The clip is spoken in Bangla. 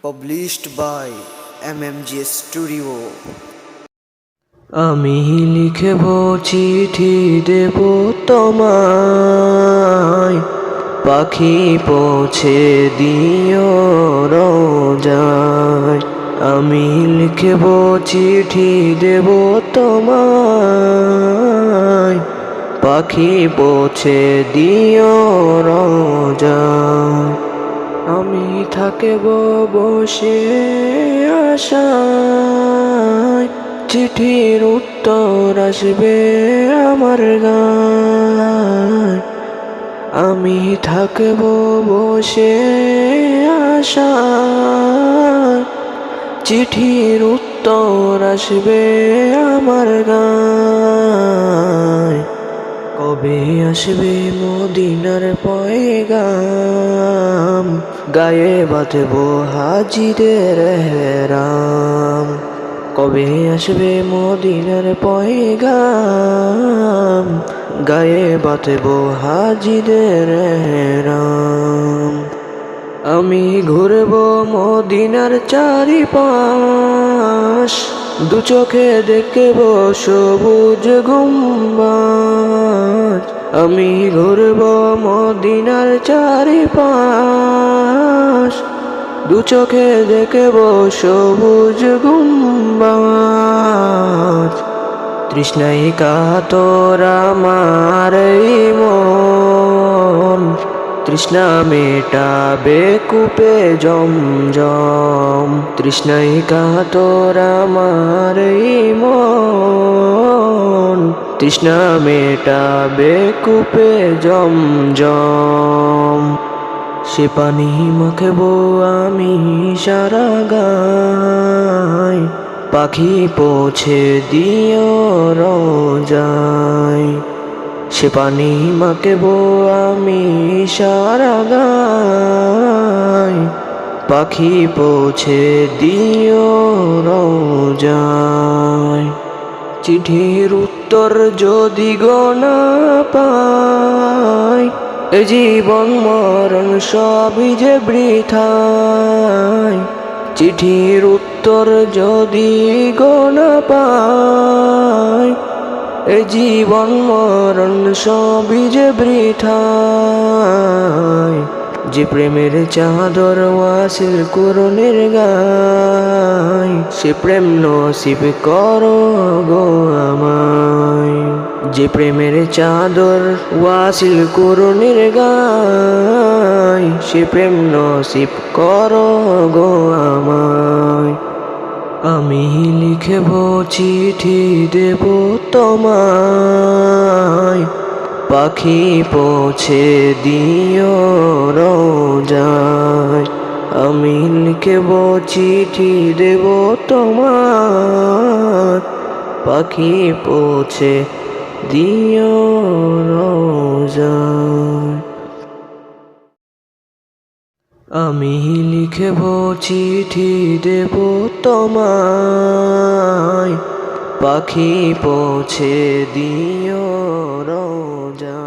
Published by MMG Studio. আমি লিখব চিঠি দেব তোমায়, পাখি পৌঁছে দিও রোজায়। আমি লিখব চিঠি দেব তোমায়, পাখি পৌঁছে দিও রোজায়। আমি থাকব বসে আশায়, চিঠির উত্তর আসবে আমার গায়। আমি থাকব বসে আশায়, চিঠির উত্তর আসবে আমার গায়। কবে আসবে মদিনার পয়গাম, গায়ে বাঁধব হাজিদের হেরাম। কবে আসবে মদিনার পয়গাম, গায়ে বাঁধব হাজিদের হেরাম। আমি ঘুরব মদিনার চারিপাশ, দু চোখে দেখব সবুজ গুম্বাজ। আমি ঘুরব মদিনার চারিপাশ, দু চোখে দেখব সবুজ গুম্বাজ। তৃষ্ণায় কাতর আমার এই মন, তৃষ্ণা মেটাবে কূপে জমজম। তৃষ্ণায় কাতর আমার এই মন, তৃষ্ণা মেটাবে কূপে জমজম। সে পানি মাখব আমি সারা গায়, পাখি পৌঁছে দিও রোজায়। সে পানি মাখব আমি সারা গায়, পাখি পৌঁছে দিও রোজায়। চিঠির উত্তর যদি গো না পাই, এ জীবন মরণ সবই যে বৃথায়। চিঠির উত্তর যদি গো না পাই, এ জীবন মরণ সবই যে বৃথায়। যে প্রেমের চাদর ওয়াসিল কুরনের গায়, সে প্রেম নসিব করো গো আমায়। যে প্রেমের চাদর ওয়াসিল কুরনের গায়, সে প্রেম নসিব করো গো আমায়। আমি লিখব চিঠি দেব তোমায়, পাখি পৌঁছে দিও রোজায়। আমি লিখব চিঠি দেব তোমায়, পাখি পৌঁছে দিও রোজায়। আমি লিখব চিঠি দেব তোমায়, পাখি পৌঁছে দিও রোজায়।